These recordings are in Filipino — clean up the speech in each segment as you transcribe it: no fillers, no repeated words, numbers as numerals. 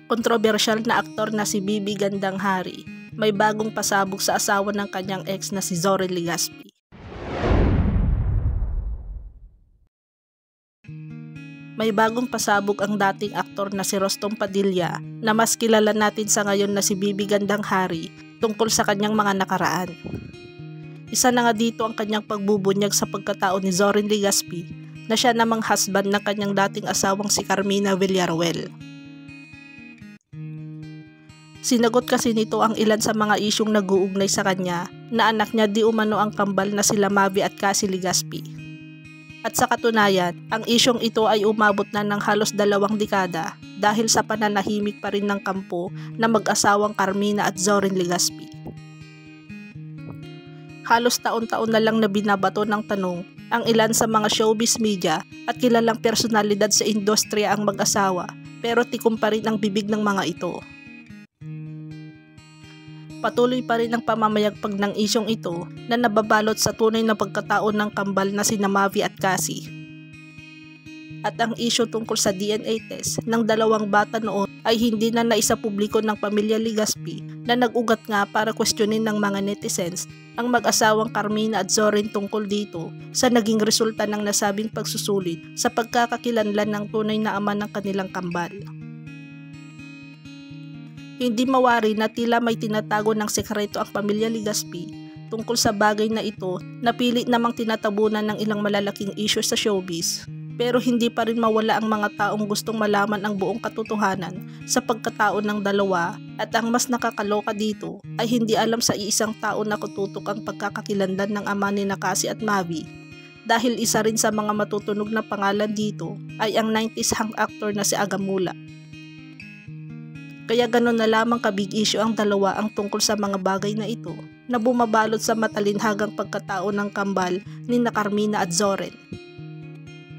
Kontrobersyal na aktor na si Bibi Gandang Hari may bagong pasabog sa asawa ng kanyang ex na si Zoren Legaspi. May bagong pasabog ang dating aktor na si Rostom Padilla na mas kilala natin sa ngayon na si Bibi Gandang Hari tungkol sa kanyang mga nakaraan. Isa na nga dito ang kanyang pagbubunyag sa pagkatao ni Zoren Legaspi na siya namang husband ng kanyang dating asawang si Carmina Villaruel. Sinagot kasi nito ang ilan sa mga isyong nag-uugnay sa kanya na anak niya di umano ang kambal na sila Mavi at Cassie Legaspi. At sa katunayan, ang isyong ito ay umabot na ng halos 2 dekada dahil sa pananahimik pa rin ng kampo na mag-asawang Carmina at Zoren Legaspi. Halos taon-taon na lang na binabato ng tanong ang ilan sa mga showbiz media at kilalang personalidad sa industriya ang mag-asawa, pero tikom pa rin ang bibig ng mga ito. Patuloy pa rin ang pamamayagpag ng isyong ito na nababalot sa tunay na pagkatao ng kambal na sina Mavi at Cassie. At ang isyo tungkol sa DNA test ng 2 bata noon ay hindi na naisapubliko ng pamilya Legaspi na nag-ugat nga para kwestiyonin ng mga netizens ang mag-asawang Carmina at Zoren tungkol dito sa naging resulta ng nasabing pagsusulit sa pagkakakilanlan ng tunay na ama ng kanilang kambal. Hindi mawari na tila may tinatago ng sekreto ang pamilya Legaspi tungkol sa bagay na ito na pilit namang tinatabunan ng ilang malalaking issue sa showbiz. Pero hindi pa rin mawala ang mga taong gustong malaman ang buong katotohanan sa pagkatao ng dalawa, at ang mas nakakaloka dito ay hindi alam sa iisang tao na kututok ang pagkakakilanlan ng ama ni Cassie at Mavi. Dahil isa rin sa mga matutunog na pangalan dito ay ang 90s hang actor na si Agamula. Kaya gano'n na lamang kabig issue ang dalawa ang tungkol sa mga bagay na ito na bumabalot sa matalinhagang pagkatao ng kambal ni Carmina at Zoren.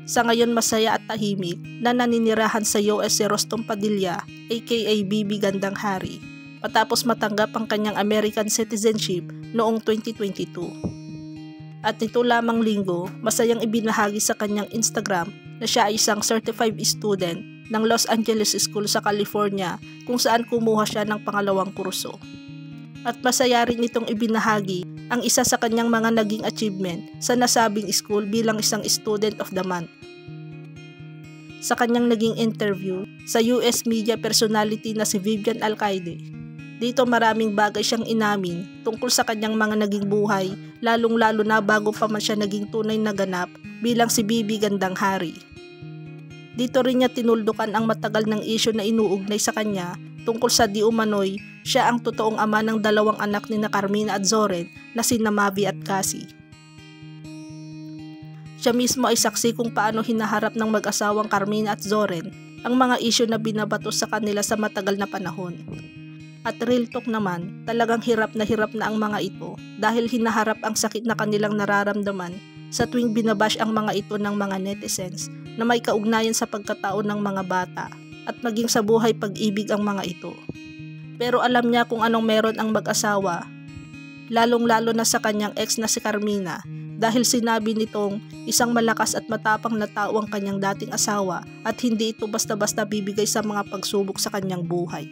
Sa ngayon masaya at tahimik na naninirahan sa US si Rostom Padilla aka Bibi Gandang Hari matapos matanggap ang kanyang American citizenship noong 2022. At nito lamang linggo, masayang ibinahagi sa kanyang Instagram na siya ay isang certified student ng Los Angeles School sa California kung saan kumuha siya ng pangalawang kurso. At masaya rin itong ibinahagi ang isa sa kanyang mga naging achievement sa nasabing school bilang isang Student of the Month. Sa kanyang naging interview sa US media personality na si Vivian Alcaide, dito maraming bagay siyang inamin tungkol sa kanyang mga naging buhay, lalong-lalo na bago pa man siya naging tunay na ganap bilang si Bibi Gandang Hari. Dito rin niya tinuldukan ang matagal ng isyu na inuugnay sa kanya tungkol sa di umano'y siya ang totoong ama ng 2 anak ni Carmina at Zoren na sina Mavi at Cassie. Siya mismo ay saksi kung paano hinaharap ng mag-asawang Carmina at Zoren ang mga isyu na binabato sa kanila sa matagal na panahon. At real talk naman, talagang hirap na ang mga ito dahil hinaharap ang sakit na kanilang nararamdaman sa tuwing binabash ang mga ito ng mga netizens na may kaugnayan sa pagkatao ng mga bata at maging sa buhay pag-ibig ang mga ito. Pero alam niya kung anong meron ang mag-asawa, lalong-lalo na sa kanyang ex na si Carmina, dahil sinabi nitong isang malakas at matapang na tao ang kanyang dating asawa at hindi ito basta-basta bibigay sa mga pagsubok sa kanyang buhay.